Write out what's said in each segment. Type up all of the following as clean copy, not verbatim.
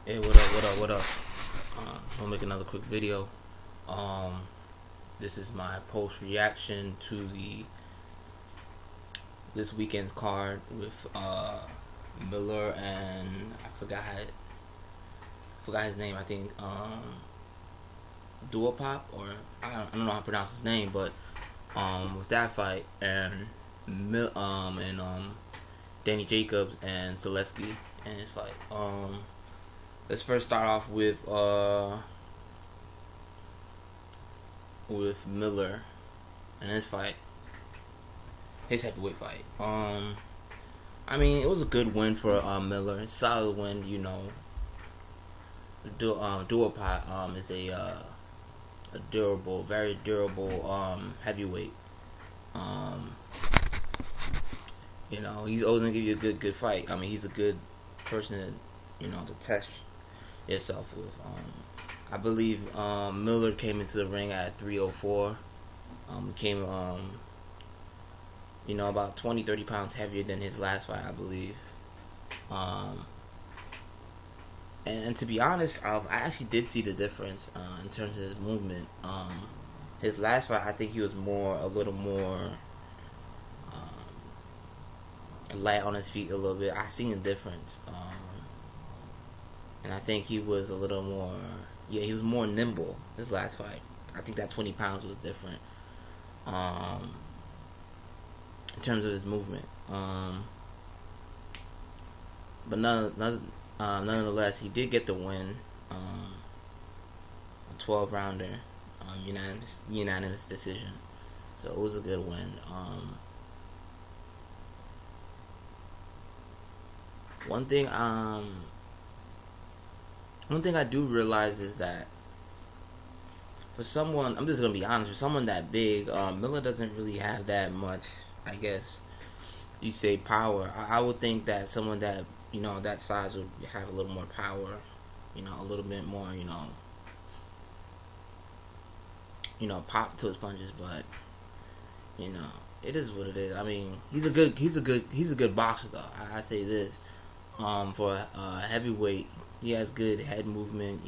Hey, what up, what up, what up? I'll make another quick video. Um, this is my post reaction to the this weekend's card with Miller and I forgot his name. I think Duopop, or I don't know how to pronounce his name, but with that fight and Danny Jacobs and Zaleski and his fight. Let's first start off with Miller and his fight, his heavyweight fight. I mean, it was a good win for Miller. Solid win, you know. Duopot is a durable, very durable heavyweight. Um, he's always gonna give you a good fight. I mean, he's a good person, to test yourself with. I believe Miller came into the ring at 304. Came about 20-30 pounds heavier than his last fight, I believe. And to be honest, I actually did see the difference in terms of his movement. His last fight, I think he was a little more light on his feet a little bit. I seen the difference, and I think he was a little more. Yeah, he was more nimble his last fight. I think that 20 pounds was different in terms of his movement. But nonetheless, he did get the win. A 12 rounder, unanimous decision. So it was a good win. One thing I do realize is that for someone, I'm just gonna be honest, for someone that big, Miller doesn't really have that much, I guess you say, power. I would think that someone that that size would have a little more power, a little bit more, pop to his punches. But it is what it is. I mean, he's a good boxer though. I say this. For a heavyweight, he has good head movement.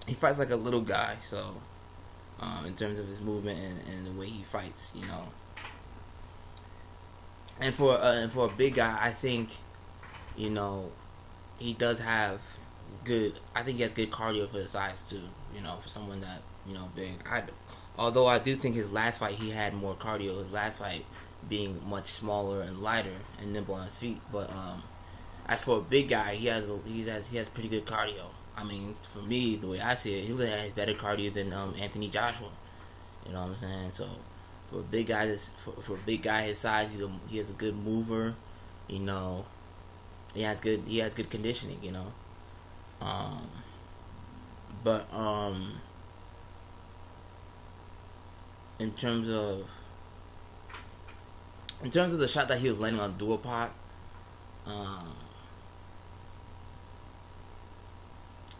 He fights like a little guy. So, in terms of his movement and the way he fights, and for a big guy, I think, he does have good. I think he has good cardio for his size too. For someone that big. Although I do think his last fight he had more cardio. His last fight being much smaller and lighter and nimble on his feet. But as for a big guy, he has pretty good cardio. I mean, for me, the way I see it, he has better cardio than Anthony Joshua. You know what I'm saying? So for a big guy, for a big guy his size, he has a good mover. He has good conditioning. But in terms of the shot that he was landing on Duopot,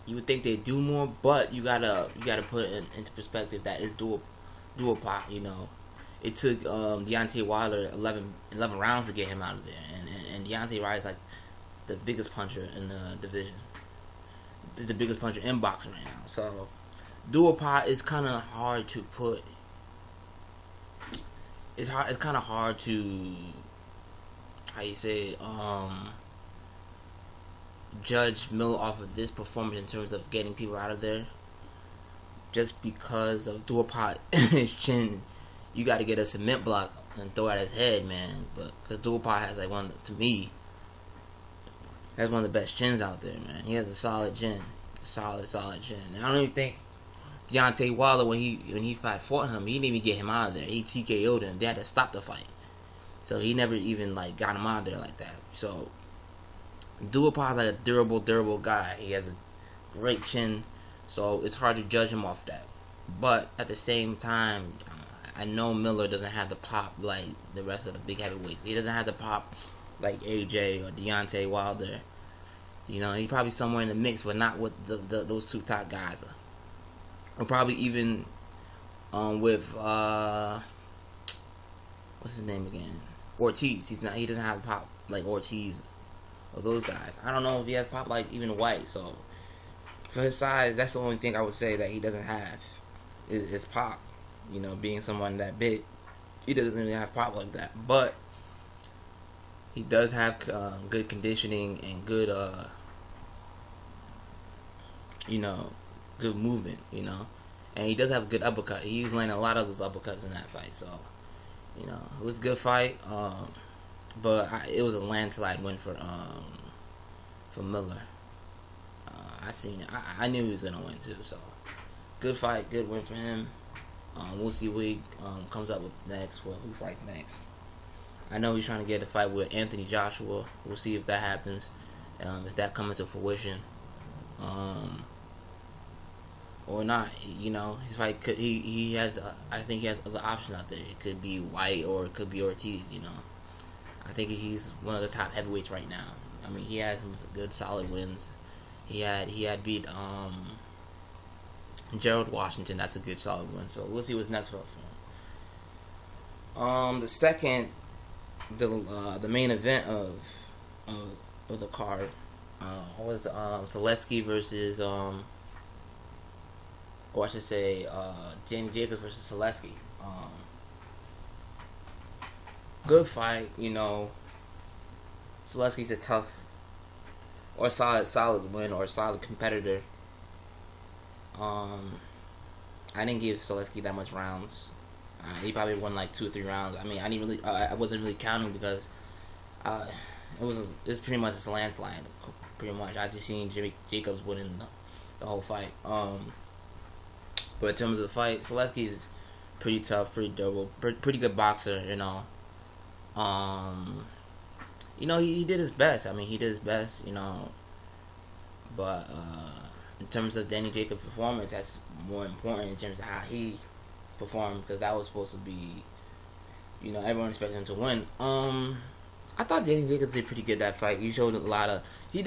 you would think they do more, but you gotta put it into perspective that is Duopot. It took Deontay Wilder 11 rounds to get him out of there, and Deontay Wilder is like the biggest puncher in the division, the biggest puncher in boxing right now. So Duopot is kind of hard to put. It's kind of hard to, how you say it, judge Miller off of this performance in terms of getting people out of there. Just because of Duopot his chin, you got to get a cement block and throw at his head, man. But because Duopot has like to me, that's one of the best chins out there, man. He has a solid chin, solid chin. And I don't even think Deontay Wilder, when he fought him, he didn't even get him out of there. He TKO'd him. They had to stop the fight, so he never even got him out of there like that. So Duopat's like a durable guy. He has a great chin, so it's hard to judge him off that. But at the same time, I know Miller doesn't have the pop like the rest of the big heavyweights. He doesn't have the pop like AJ or Deontay Wilder. He's probably somewhere in the mix, but not with those two top guys. Or probably even with what's his name again? Ortiz. He doesn't have pop like Ortiz or those guys. I don't know if he has pop like even White. So for his size, that's the only thing I would say that he doesn't have is pop. You know, being someone that big, he doesn't really have pop like that. But he does have good conditioning and good, you know, good movement. You know, and he does have a good uppercut. He's landing a lot of those uppercuts in that fight. So, you know, it was a good fight. But it was a landslide win for Miller. I seen it. I knew he was gonna win too. So good fight, good win for him. We'll see what he comes up with next. Well, who fights next? I know he's trying to get a fight with Anthony Joshua. We'll see if that happens. If that comes to fruition, or not. You know, his fight could. He has. I think he has other options out there. It could be White or it could be Ortiz. You know. I think he's one of the top heavyweights right now. I mean, he has some good, solid wins. He had beat Gerald Washington. That's a good, solid win. So we'll see what's next for him. The main event of the card was Zaleski versus or I should say Danny Jacobs versus Zaleski. Good fight, you know. Zaleski's a tough or solid win or a solid competitor. I didn't give Zaleski that much rounds. He probably won like 2 or 3 rounds. I mean, I wasn't really counting because it was pretty much a landslide. Pretty much, I just seen Jimmy Jacobs winning the whole fight. But in terms of the fight, Zaleski's pretty tough, pretty durable, pretty good boxer. You know. He did his best. I mean, he did his best, you know. But in terms of Danny Jacobs' performance, that's more important in terms of how he performed, because that was supposed to be, you know, everyone expected him to win. I thought Danny Jacobs did pretty good that fight. He showed a lot of. He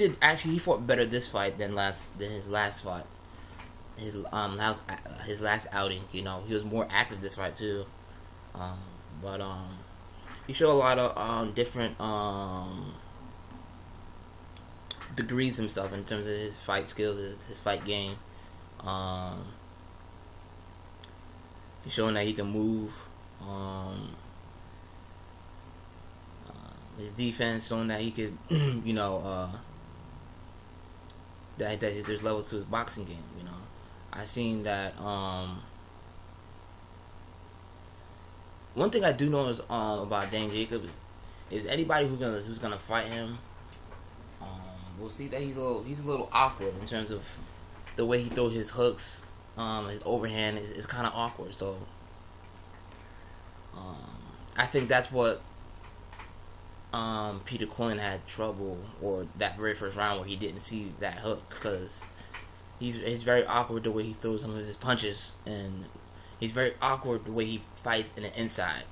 fought better this fight than his last fight. His last outing, you know, he was more active this fight too. But he showed a lot of different degrees himself in terms of his fight skills, his fight game. He's showing that he can move. His defense showing that he could, you know, that there's levels to his boxing game. You know, I seen that. One thing I do know is about Dan Jacobs is anybody who's gonna fight him. We'll see that he's a little awkward in terms of the way he throws his hooks. His overhand is kind of awkward. So I think that's what Peter Quinn had trouble, or that very first round where he didn't see that hook, because he's very awkward the way he throws some of his punches, and he's very awkward the way he fights in the inside.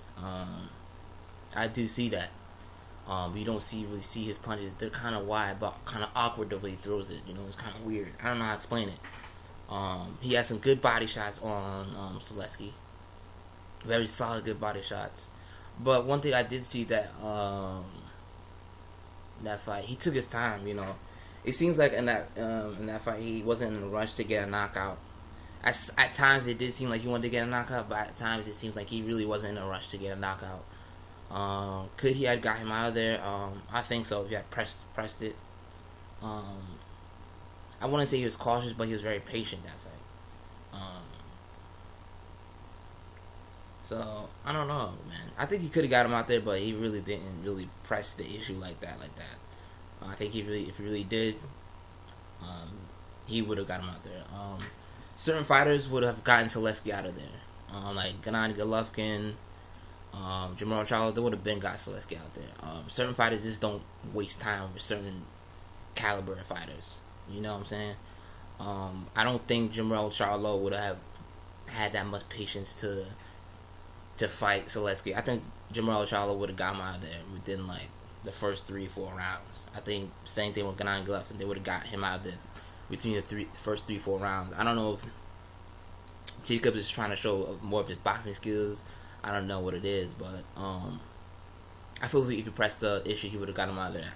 I do see that. You don't really see his punches. They're kind of wide, but kind of awkward the way he throws it. You know, it's kind of weird. I don't know how to explain it. He had some good body shots on Zaleski. Very solid, good body shots. But one thing I did see that fight, he took his time. You know, it seems like in that fight he wasn't in a rush to get a knockout. At times it did seem like he wanted to get a knockout, but at times it seems like he really wasn't in a rush to get a knockout. Could he have got him out of there? I think so. If he had pressed it. I wouldn't say he was cautious, but he was very patient that fight. So I don't know, man. I think he could have got him out there, but he really didn't really press the issue like that. I think if he really did, he would have got him out there. Certain fighters would have gotten Zaleski out of there, like Gennady Golovkin, Jarrell Charlo. They would have been got Zaleski out there. Certain fighters just don't waste time with certain caliber of fighters. You know what I'm saying? I don't think Jarrell Charlo would have had that much patience to fight Zaleski. I think Jarrell Charlo would have got him out of there within like the first 3-4 rounds. I think same thing with Gennady Golovkin. They would have got him out of there between the first 3-4 rounds. I don't know if Jacobs is trying to show more of his boxing skills. I don't know what it is, but I feel if he pressed the issue, he would have got him out of there.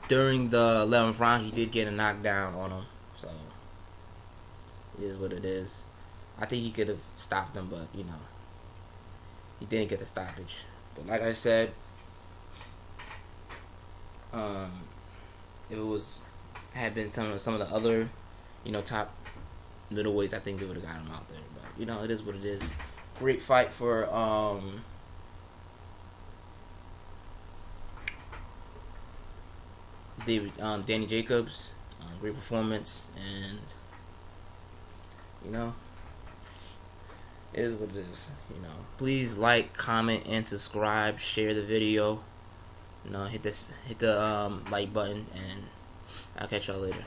during the 11th round, he did get a knockdown on him. So, it is what it is. I think he could have stopped him, but, you know, he didn't get the stoppage. But like I said, had been some of the other, you know, top middleweights, I think they would have got him out there. But, you know, it is what it is. Great fight for Danny Jacobs. Great performance, and you know, it is what it is. You know, please like, comment, and subscribe. Share the video. You know, hit the like button, and I'll catch y'all later.